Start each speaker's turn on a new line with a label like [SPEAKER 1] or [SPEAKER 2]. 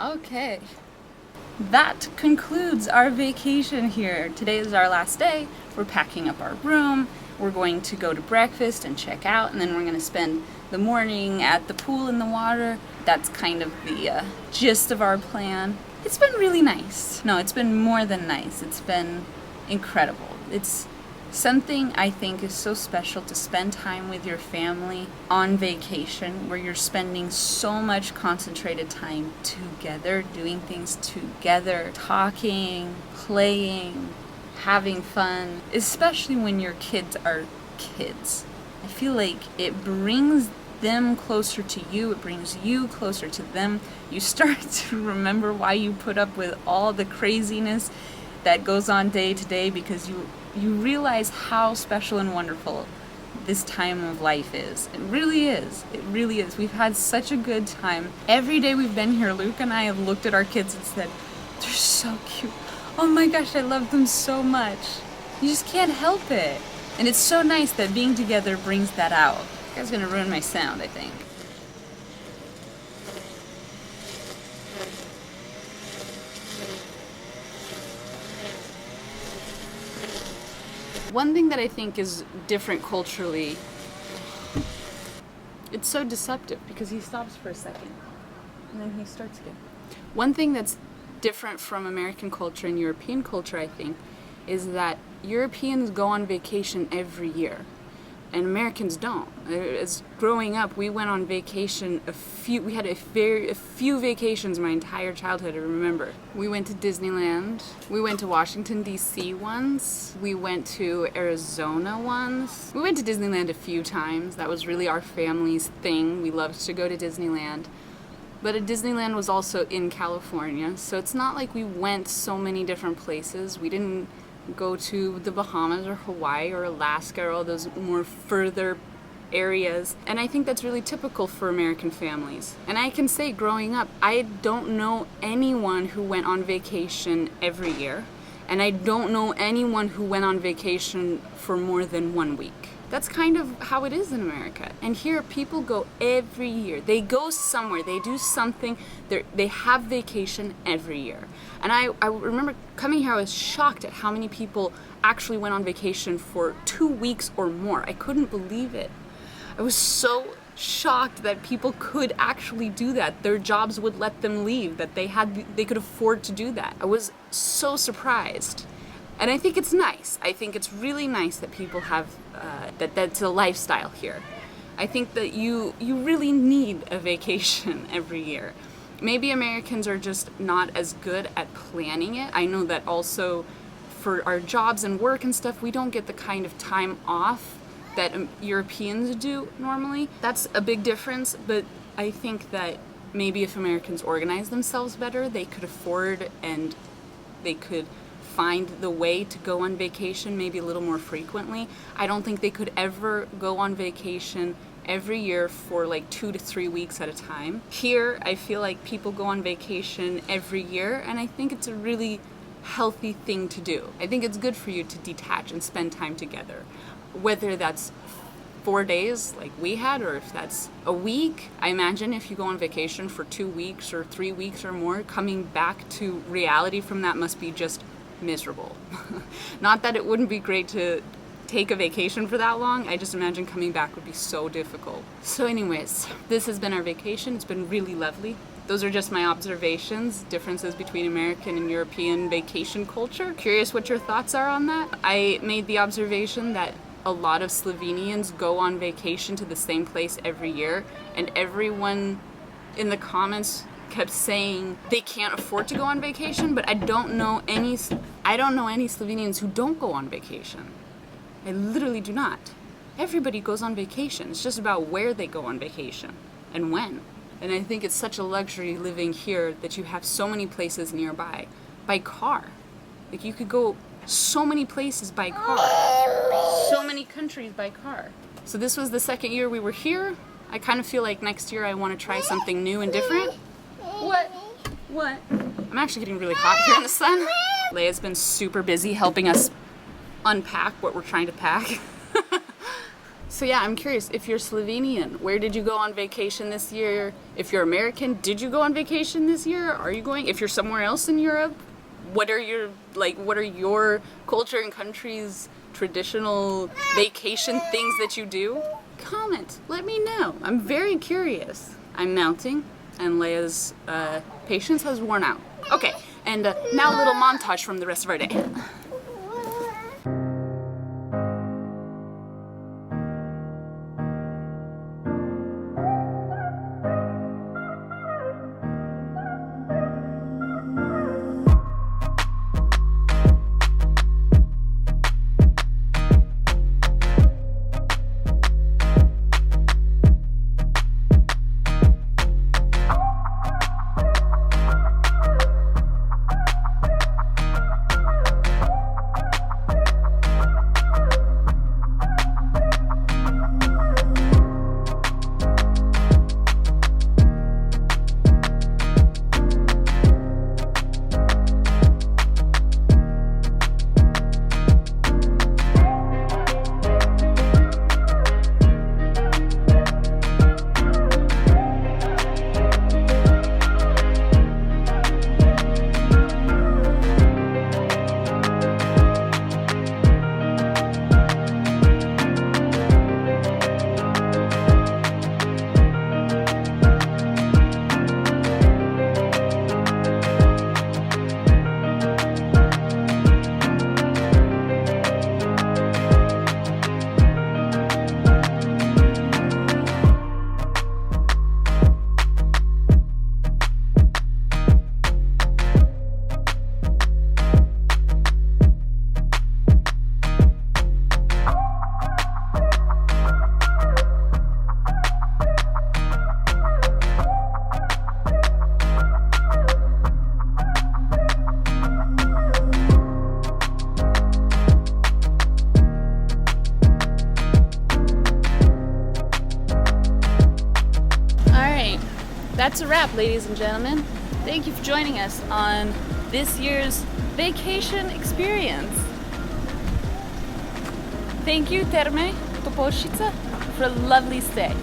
[SPEAKER 1] Okay. That concludes our vacation here. Today is our last day. We're packing up our room. We're going to go to breakfast and check out, and then we're going to spend the morning at the pool in the water. That's kind of the gist of our plan. It's been really nice. No, it's been more than nice. It's been incredible. It's something I think is so special to spend time with your family on vacation, where you're spending so much concentrated time together, doing things together, talking, playing, having fun, especially when your kids are kids. I feel like it brings them closer to you, it brings you closer to them. You start to remember why you put up with all the craziness that goes on day to day, because you realize how special and wonderful this time of life is. It really is. It really is. We've had such a good time. Every day we've been here, Luke and I have looked at our kids and said, they're so cute. Oh my gosh, I love them so much. You just can't help it. And it's so nice that being together brings that out. This guy's gonna ruin my sound, I think. One thing that I think is different culturally, it's so deceptive because he stops for a second and then he starts again. One thing that's different from American culture and European culture, I think, is that Europeans go on vacation every year and Americans don't. As growing up, we went on vacation we had a few vacations my entire childhood, I remember. We went to Disneyland, we went to Washington DC once, we went to Arizona once. We went to Disneyland a few times. That was really our family's thing. We loved to go to Disneyland. But Disneyland was also in California, so it's not like we went so many different places. We didn't go to the Bahamas or Hawaii or Alaska or all those more further areas. And I think that's really typical for American families. And I can say, growing up, I don't know anyone who went on vacation every year. And I don't know anyone who went on vacation for more than 1 week. That's kind of how it is in America. And here, people go every year. They go somewhere, they do something, they have vacation every year. And I remember coming here, I was shocked at how many people actually went on vacation for 2 weeks or more. I couldn't believe it. I was so shocked that people could actually do that. Their jobs would let them leave, that they could afford to do that. I was so surprised. And I think it's nice. I think it's really nice that people have, that's a lifestyle here. I think that you really need a vacation every year. Maybe Americans are just not as good at planning it. I know that also for our jobs and work and stuff, we don't get the kind of time off that Europeans do normally. That's a big difference, but I think that maybe if Americans organize themselves better, they could afford and they could find the way to go on vacation maybe a little more frequently. I don't think they could ever go on vacation every year for like 2 to 3 weeks at a time. Here, I feel like people go on vacation every year, and I think it's a really healthy thing to do. I think it's good for you to detach and spend time together. Whether that's 4 days like we had, or if that's a week. I imagine if you go on vacation for 2 weeks or 3 weeks or more, coming back to reality from that must be just miserable. Not that it wouldn't be great to take a vacation for that long, I just imagine coming back would be so difficult. So anyways, this has been our vacation. It's been really lovely. Those are just my observations, differences between American and European vacation culture. Curious what your thoughts are on that. I made the observation that a lot of Slovenians go on vacation to the same place every year, and everyone in the comments kept saying they can't afford to go on vacation, but I don't know any Slovenians who don't go on vacation. I literally do not. Everybody goes on vacation. It's just about where they go on vacation and when. And I think it's such a luxury living here that you have so many places nearby by car. Like you could go so many places by car, so many countries by car. So this was the second year we were here. I kind of feel like next year I want to try something new and different. What? I'm actually getting really hot here in the sun. Leia's been super busy helping us unpack what we're trying to pack. So yeah, I'm curious, if you're Slovenian, where did you go on vacation this year? If you're American, did you go on vacation this year? Are you going? If you're somewhere else in Europe, what are your culture and country's traditional vacation things that you do? Comment, let me know. I'm very curious. I'm mounting, and Leia's patience has worn out. Okay, and now a little montage from the rest of our day. That's a wrap, ladies and gentlemen. Thank you for joining us on this year's vacation experience. Thank you, Terme Topolšica, for a lovely stay.